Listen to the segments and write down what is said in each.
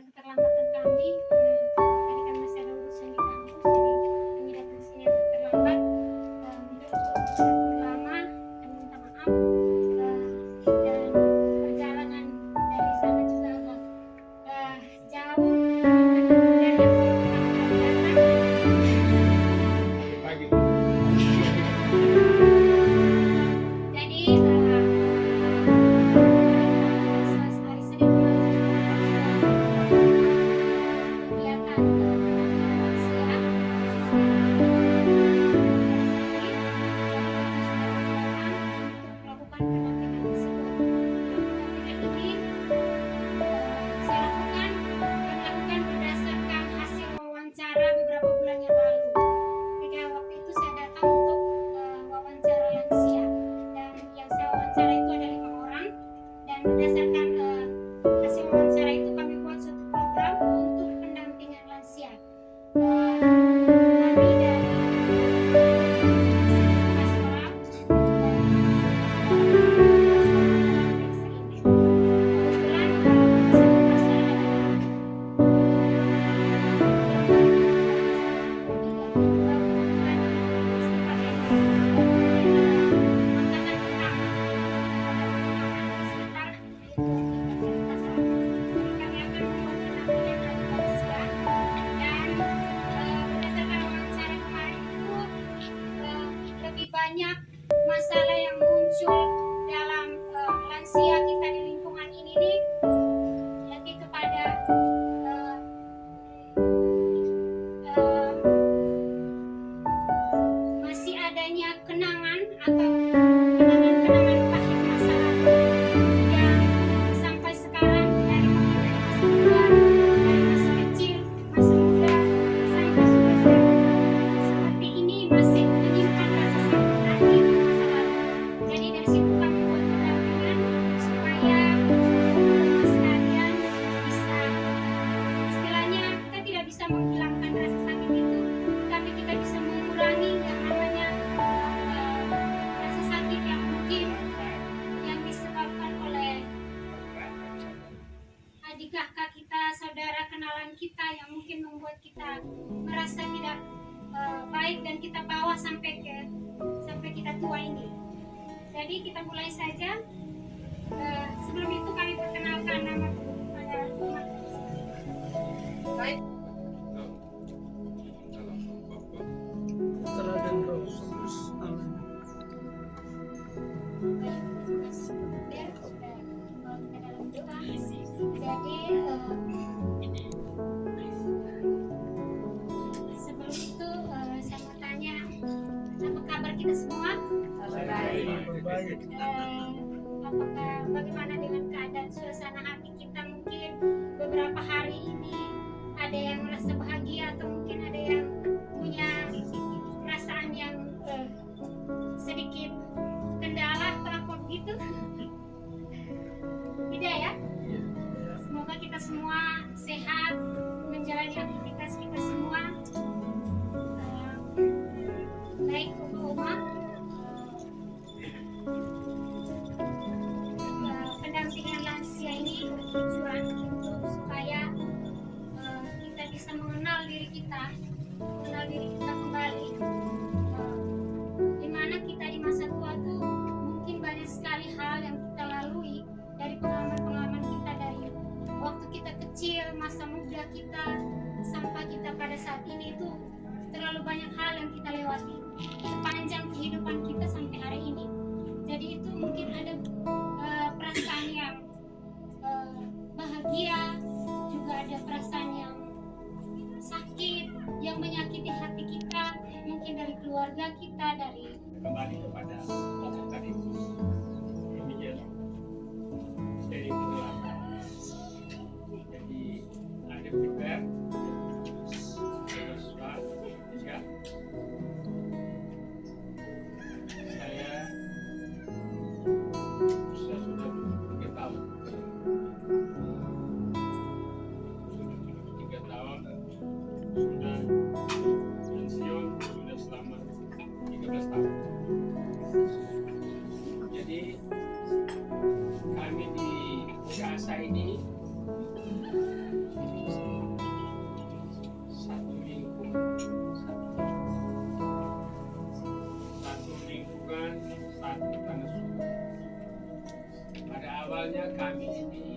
keterlambatan kami karena tadi kan masih ada urusan di kampus, jadi kami datang sini agak terlambat. Mungkin untuk lebih lama, kami minta maaf. Dan perjalanan dari sana juga agak jauh dan yang baru datang. Jadi hari Senin kemarin kegiatan lansia melakukan pendampingan tersebut. Pendampingan ini saya lakukan berdasarkan hasil wawancara beberapa bulan yang lalu. Ketika waktu itu saya datang untuk wawancara lansia, dan yang saya wawancara itu ada 5 orang, dan berdasarkan hasil wawancara itu kami buat suatu program untuk pendampingan lansia. Kami dari pastoral dan kebetulan bersama pastoral banyak masalah yang muncul dalam lansia kita di lingkungan ini nih, lebih kepada masih adanya kenangan atau kenangan-kenangan pahit masa lalu yang sampai sekarang dari masa muda, dari masih kecil, masa muda, sampai sudah seperti ini masih menyimpan rasa sakit hati di masa lalu. Jadi dari situ kami buat pendampingan supaya teman-teman sekalian bisa, istilahnya kita tidak bisa menghilangkan rasa sakit itu, tapi kita bisa mengurangi yang namanya rasa sakit yang mungkin yang disebabkan oleh adik kakak kita, saudara kenalan kita yang mungkin membuat kita merasa tidak baik dan kita bawa sampai kita tua ini. Jadi kita mulai saja. Sebelum itu kami perkenalkan nama pada teman. Baik. Jadi sebelum itu saya mau tanya, apa kabar kita semua? Baik. Apakah bagaimana dengan keadaan suasana hati kita? Mungkin beberapa hari ini ada yang merasa bahagia atau mungkin ada yang punya perasaan yang sedikit kendala atau apa begitu? Tidak ya? Semoga kita semua sehat menjalani aktivitas kita semua. Baik Oma, pendampingan lansia ini bertujuan untuk supaya kita bisa mengenal diri kita kembali. Dimana kita di masa tua tuh mungkin banyak sekali hal yang kita lalui dari pengalaman-pengalaman kita dari waktu kita kecil, masa muda kita, sampai kita pada saat ini itu terlalu banyak hal yang kita lewati sepanjang kehidupan kita sampai hari ini. Jadi itu mungkin ada perasaan yang bahagia, juga ada perasaan yang sakit, yang menyakiti hati kita, mungkin dari keluarga kita, dari kembali kepada pokok tadi. Demikian. Jadi penjelasan. Jadi ada feedback. Saya sudah 3 tahun. Sudah 3 tahun. Sudah pensiun, sudah selama 13 tahun. Jadi kami di Gaza ini awalnya kami ini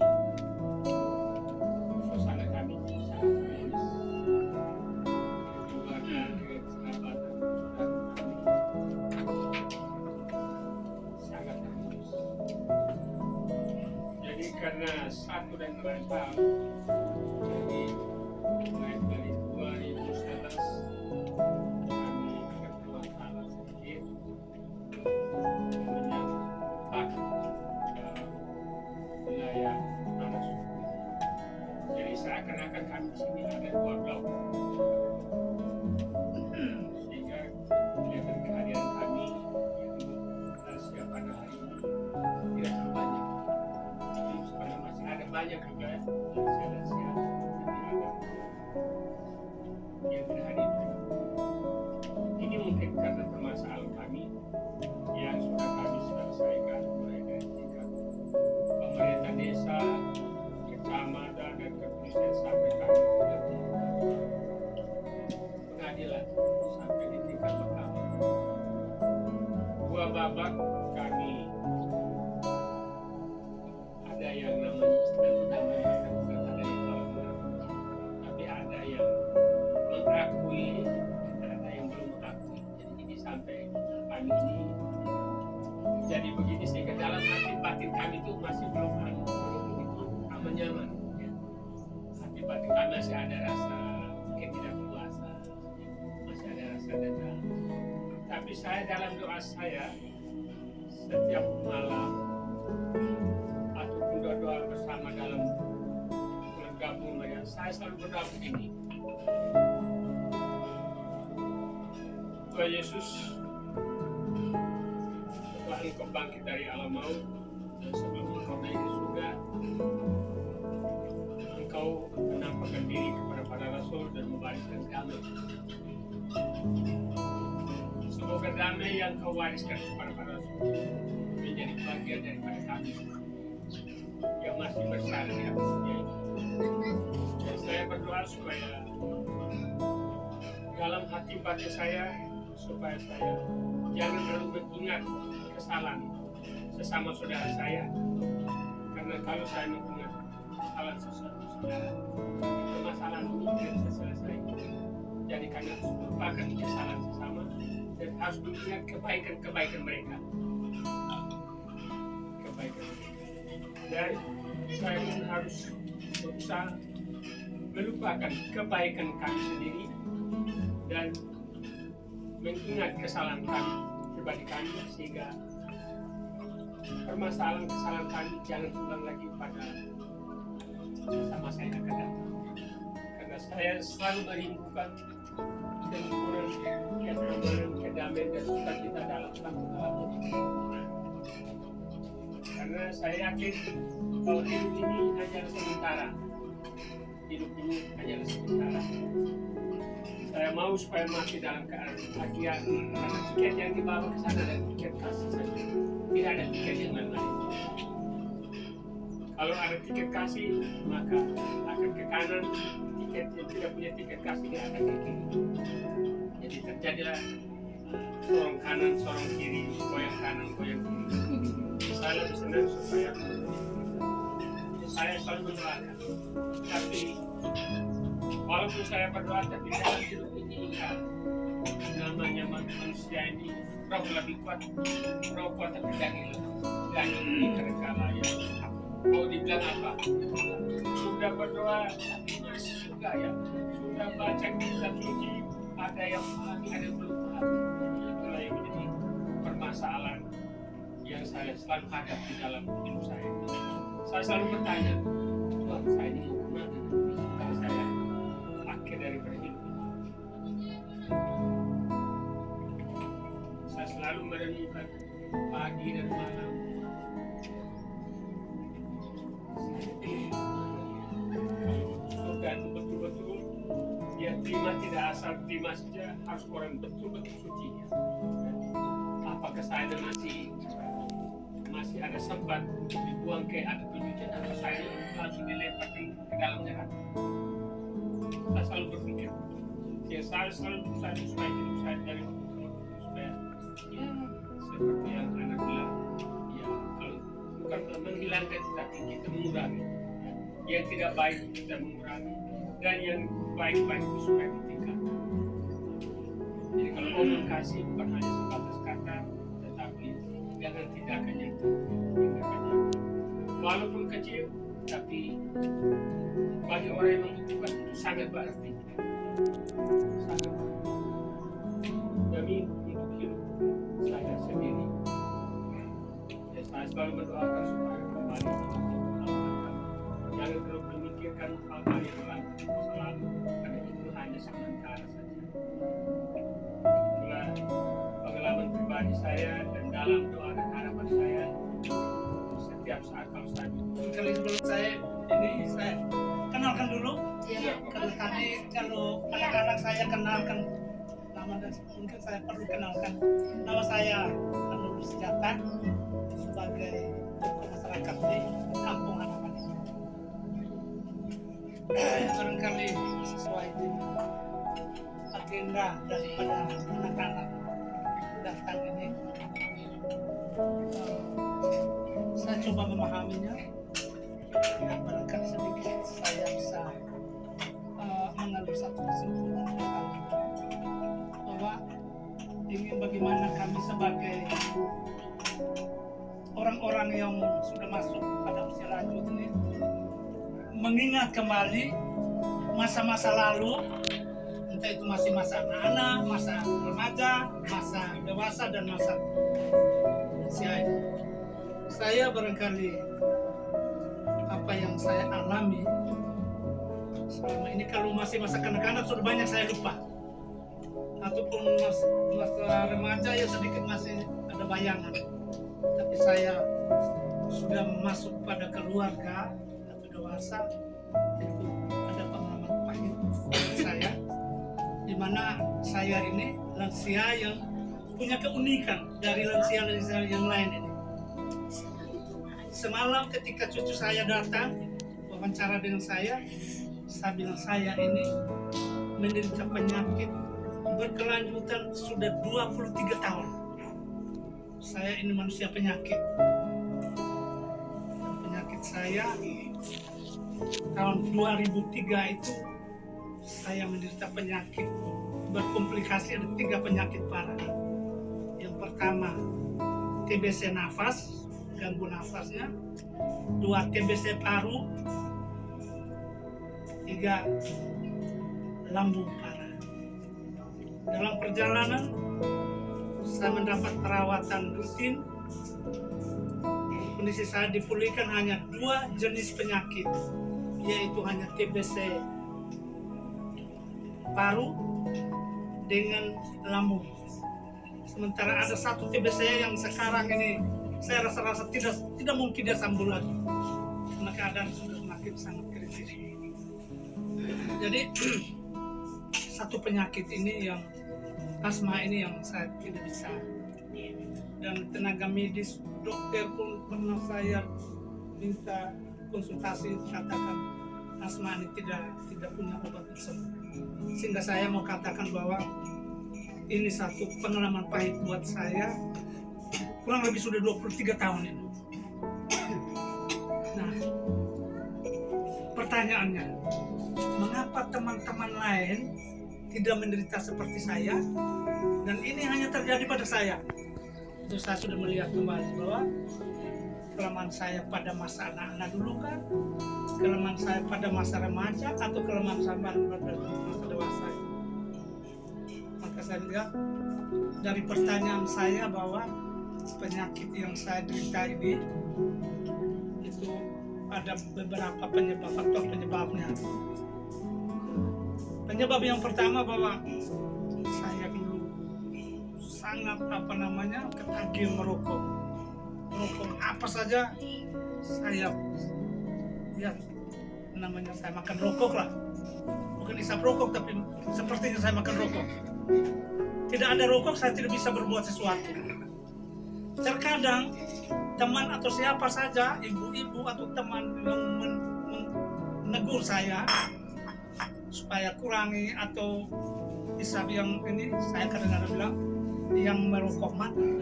suasana kami sangat kritis, keluarga, kekerabatan, sangat kritis. Jadi karena satu dan lain hal, jadi mulai dari 2011 kami ada masalah sedikit menyangkut wilayah tanah suku. Jadi seakan-akan kami di sini ada dua blok, sehingga kelihatan kehadiran kami yang siap pada hari ini tidak terlalu banyak. Jadi sebenarnya masih ada banyak juga yang siap, tapi ada yang tidak hadir. Ini mungkin karena permasalahan kami yang sudah kami selesaikan mulai dari tingkat pemerintah desa, kecamatan, dan kepolisian sampai kami ke pengadilan sampai di tingkat mahkamah. Dua babak kami ada yang namanya istilah damai, bukan ada yang melanggar, tapi ada yang mengakui, ada yang belum mengakui. Jadi ini sampai kami ini jadi begini, sehingga dalam hati batin kami itu masih belum begitu aman nyaman, ya. Hati batin kami masih ada rasa ketidakpuasan, masih ada rasa dendam. Tapi saya dalam doa saya setiap malam ataupun doa bersama dalam bulan gabung, ya, saya selalu berdoa begini: Tuhan Yesus, setelah Engkau bangkit dari alam maut dan sebelum Engkau naik ke surga, Engkau menampakkan diri kepada para rasul dan mewariskan damai. Semoga damai yang Kau wariskan kepada para rasul menjadi bagian daripada kami yang masih bersara di atas dunia ini. Dan saya berdoa supaya dalam hati batin saya, supaya saya jangan terlalu mengingat kesalahan sesama saudara saya, karena kalau saya mengingat kesalahan sesama saudara, permasalahan ini tidak bisa selesai. Jadi kami harus melupakan kesalahan sesama dan harus mengingat kebaikan mereka. Kebaikan mereka. Dan saya pun harus berusaha melupakan kebaikan kami sendiri dan mengingat kesalahan kami pribadi kami, sehingga kesalahan kami jangan ulang lagi pada sama saya akan datang. Karena saya selalu merindukan kerukunan, keamanan, kedamaian dan sukacita dalam satu dalam hidup. Karena saya yakin bahwa hidup ini hanyalah sementara. Hidup ini hanyalah sementara. Saya mau supaya mati dalam keadaan bahagia, karena tiket yang dibawa ke sana adalah tiket kasih saja. Tidak ada tiket yang lain. Kalau ada tiket kasih, maka akan ke kanan. Tiket yang tidak punya tiket kasih dia akan ke kiri. Jadi terjadilah sorong kanan, sorong kiri, goyang kanan, goyang kiri. Saya lebih senang supaya saya selalu mendoakan. Tapi walaupun saya berdoa, tapi dalam hidup ini ingat, namanya manusia ini roh lebih kuat, roh kuat tapi daging ini kadang-kala ya. Mau dibilang apa? Sudah berdoa tapi masih juga ya. Sudah baca kitab suci, ada yang pahami, ada yang belum pahami. Itulah yang menjadi permasalahan yang saya selalu hadapi dalam hidup saya. Saya selalu bertanya, Tuhan, saya ini mau kemana? Kalau saya akhir daripada hidup ini. Saya selalu merenungkan pagi dan malam. Surga itu betul-betul dia terima, tidak asal terima saja, harus orang betul-betul suci. Apakah saya masih ada sempat dibuang ke atas pencucian, atau saya langsung dilemparkan ke dalam neraka? Saya selalu berpikir, ya saya selalu berusaha supaya hidup saya dari supaya ya seperti yang anak bilang, ya kalau bukan menghilangkan tapi kita mengurangi. Yang tidak baik kita mengurangi dan yang baik-baik itu supaya ditingkatkan. Jadi kalau Allah kasih bukan hanya sebatas kata, tetapi dengan tindakan yang walaupun kecil, tapi bagi orang yang membutuhkan itu sangat berarti. Sangat berarti. Demi untuk hidup saya sendiri. Ya, saya selalu berdoakan supaya kembali jangan terlalu memikirkan hal-hal yang selalu karena itu hanya sementara saja. Itulah pengalaman pribadi saya dan dalam doa dan harapan saya setiap saat kalau saya Kali sebelum saya kenalkan dulu. Iya. Karena tadi kalau anak-anak saya kenalkan nama dan mungkin saya perlu kenalkan nama saya Anur Sejata sebagai tokoh masyarakat di kampung halaman ini. Barangkali sesuai dengan agenda daripada anak-anak datang ini, saya coba memahaminya. Barangkali sedikit saya bisa mengambil satu kesimpulan bahwa ini bagaimana kami sebagai orang-orang yang sudah masuk pada usia lanjut ini mengingat kembali masa-masa lalu, entah itu masih masa anak-anak, masa remaja, masa dewasa, dan masa usia ini. Saya barangkali apa yang saya alami selama ini, kalau masih masa kanak-kanak sudah banyak saya lupa, ataupun masa remaja ya sedikit masih ada bayangan, tapi saya sudah masuk pada keluarga atau dewasa itu ada pengalaman pahit saya, di mana saya ini lansia yang punya keunikan dari lansia-lansia yang lain ini. Semalam ketika cucu saya datang wawancara dengan saya bilang saya ini menderita penyakit berkelanjutan sudah 23 tahun. Saya ini manusia penyakit. Penyakit saya tahun 2003 itu saya menderita penyakit berkomplikasi, ada 3 penyakit parah. Yang pertama TBC nafas, ganggu nafasnya, 2 TBC paru, 3 lambung parah. Dalam perjalanan saya mendapat perawatan rutin. Kondisi saya dipulihkan hanya 2 jenis penyakit, yaitu hanya TBC paru dengan lambung. Sementara ada 1 TBC yang sekarang ini saya rasa tidak mungkin dia sembuh lagi karena keadaan sudah semakin sangat kritis. Jadi 1 penyakit ini yang asma ini yang saya tidak bisa, dan tenaga medis dokter pun pernah saya minta konsultasi, katakan asma ini tidak punya obat sembuh. Sehingga saya mau katakan bahwa ini 1 pengalaman pahit buat saya, kurang lebih sudah 23 tahun ini. Nah, pertanyaannya, mengapa teman-teman lain tidak menderita seperti saya dan ini hanya terjadi pada saya? Itu saya sudah melihat kembali bahwa kelemahan saya pada masa anak-anak dulu kan, kelemahan saya pada masa remaja, atau kelemahan saya pada masa dewasa. Maka saya lihat dari pertanyaan saya bahwa penyakit yang saya derita ini itu ada beberapa faktor penyebabnya. Penyebab yang pertama bahwa saya dulu sangat ketagihan merokok apa saja saya lihat saya makan rokok lah, bukan isap rokok tapi sepertinya saya makan rokok. Tidak ada rokok saya tidak bisa berbuat sesuatu. Terkadang teman atau siapa saja, ibu-ibu atau teman yang menegur saya supaya kurangi atau isap yang ini, saya kadang-kadang bilang yang merokok mati.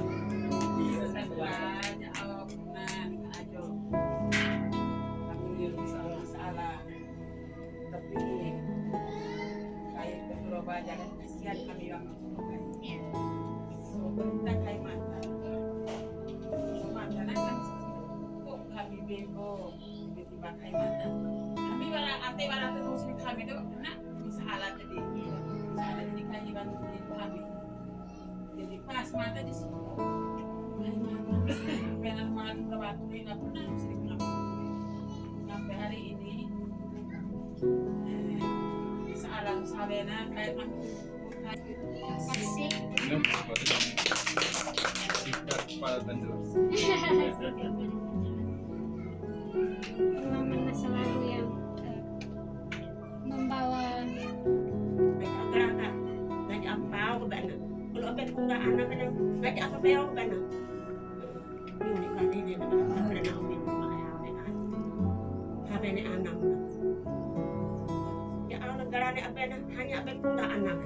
sabi ko, tiba-tiba kay mata. Kami wala terus kami itu karena bisa alat tadi. Bisa alat jadi kami bantu kami. Jadi pas mata di situ. Kay mata. Pengen malam berbatu ini nggak pernah sering kami. Sampai hari ini bisa alat sabena kayak kami. Kasih. Singkat kepala bandel. Pengalaman masa lalu yang membawa Baik agak lagi ampau ke bana. Kalau apa pun nggak anak bana, lagi apa bayar ke bana. Ini kan ini nak apa nak ambil rumah ayah dengan. Habe ni anak. Ya Allah negara ni apa hanya apa pun nggak anak.